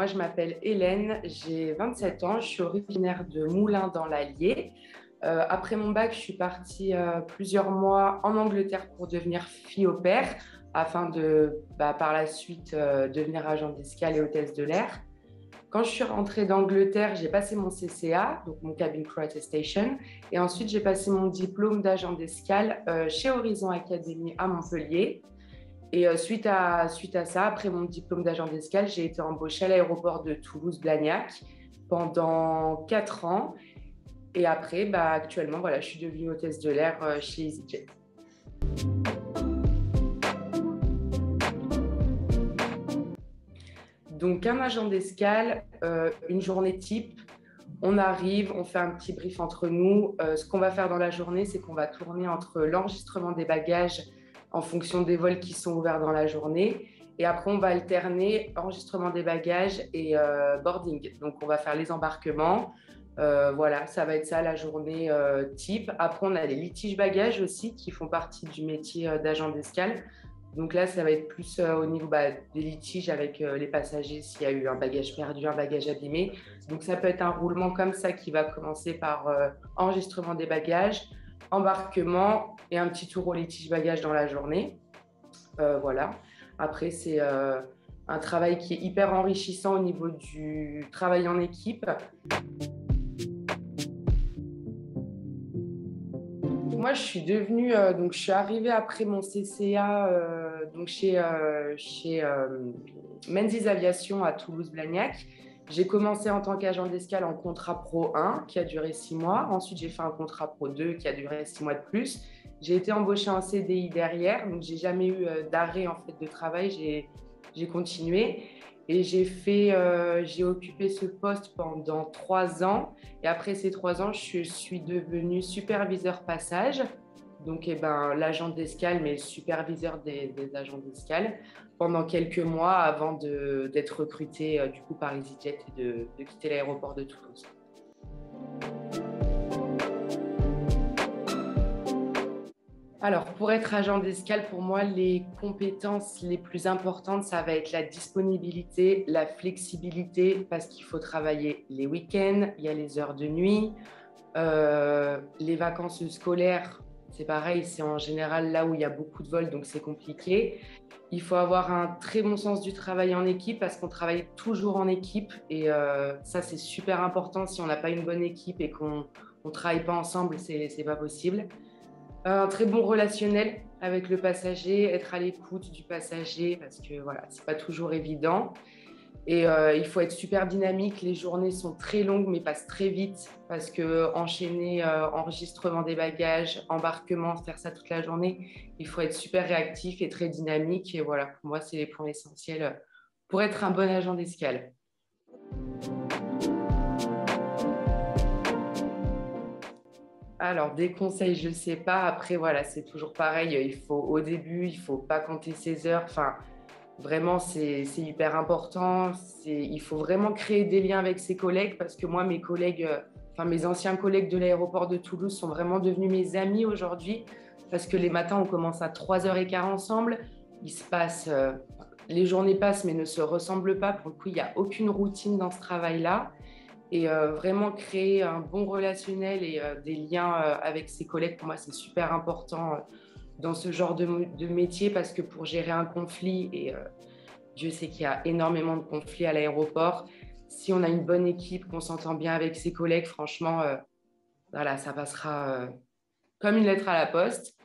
moi, je m'appelle Hélène, j'ai 27 ans, je suis originaire de Moulins dans l'Allier. Après mon bac, je suis partie plusieurs mois en Angleterre pour devenir fille au pair, afin de, par la suite, devenir agent d'escale et hôtesse de l'air. Quand je suis rentrée d'Angleterre, j'ai passé mon CCA, donc mon Cabin Crew Attestation, et ensuite j'ai passé mon diplôme d'agent d'escale chez Horizon Academy à Montpellier. Et suite à ça, après mon diplôme d'agent d'escale, j'ai été embauchée à l'aéroport de Toulouse-Blagnac pendant 4 ans. Et après, actuellement, voilà, je suis devenue hôtesse de l'air chez EasyJet. Donc, un agent d'escale, une journée type, on arrive, on fait un petit brief entre nous. Ce qu'on va faire dans la journée, c'est qu'on va tourner entre l'enregistrement des bagages en fonction des vols qui sont ouverts dans la journée. Et après, on va alterner enregistrement des bagages et boarding. Donc, on va faire les embarquements. Voilà, ça va être ça la journée type. Après, on a les litiges bagages aussi qui font partie du métier d'agent d'escale. Donc là, ça va être plus au niveau des litiges avec les passagers s'il y a eu un bagage perdu, un bagage abîmé. Donc ça peut être un roulement comme ça qui va commencer par enregistrement des bagages, embarquement et un petit tour au litige bagages dans la journée. Voilà. Après, c'est un travail qui est hyper enrichissant au niveau du travail en équipe. Moi, je suis devenue, donc je suis arrivée après mon CCA donc chez Menzies Aviation à Toulouse-Blagnac. J'ai commencé en tant qu'agent d'escale en contrat Pro 1 qui a duré 6 mois. Ensuite, j'ai fait un contrat Pro 2 qui a duré 6 mois de plus. J'ai été embauchée en CDI derrière, donc j'ai jamais eu d'arrêt en fait de travail. J'ai continué. Et j'ai occupé ce poste pendant 3 ans. Et après ces 3 ans, je suis devenue superviseur passage. Donc, l'agent d'escale, mais le superviseur des agents d'escale pendant quelques mois avant d'être recrutée du coup par EasyJet et de quitter l'aéroport de Toulouse. Alors, pour être agent d'escale, pour moi, les compétences les plus importantes, ça va être la disponibilité, la flexibilité, parce qu'il faut travailler les week-ends, il y a les heures de nuit, les vacances scolaires, c'est pareil, c'est en général là où il y a beaucoup de vols, donc c'est compliqué. Il faut avoir un très bon sens du travail en équipe, parce qu'on travaille toujours en équipe, et ça, c'est super important. Si on n'a pas une bonne équipe et qu'on ne travaille pas ensemble, c'est pas possible. Un très bon relationnel avec le passager, être à l'écoute du passager parce que voilà, c'est pas toujours évident. Et il faut être super dynamique. Les journées sont très longues mais passent très vite parce que enchaîner enregistrement des bagages, embarquement, faire ça toute la journée, il faut être super réactif et très dynamique. Et voilà, pour moi, c'est les points essentiels pour être un bon agent d'escale. Alors, des conseils, je ne sais pas. Après, voilà, c'est toujours pareil. Au début, il ne faut pas compter ses heures. Enfin, vraiment, c'est hyper important. Il faut vraiment créer des liens avec ses collègues parce que moi, mes collègues, mes anciens collègues de l'aéroport de Toulouse sont vraiment devenus mes amis aujourd'hui parce que les matins, on commence à 3h15 ensemble. Il se passe, les journées passent mais ne se ressemblent pas. Pour le coup, il n'y a aucune routine dans ce travail-là. Et vraiment créer un bon relationnel et des liens avec ses collègues, pour moi, c'est super important dans ce genre de métier parce que pour gérer un conflit, et Dieu sait qu'il y a énormément de conflits à l'aéroport, si on a une bonne équipe, qu'on s'entend bien avec ses collègues, franchement, voilà, ça passera comme une lettre à la poste.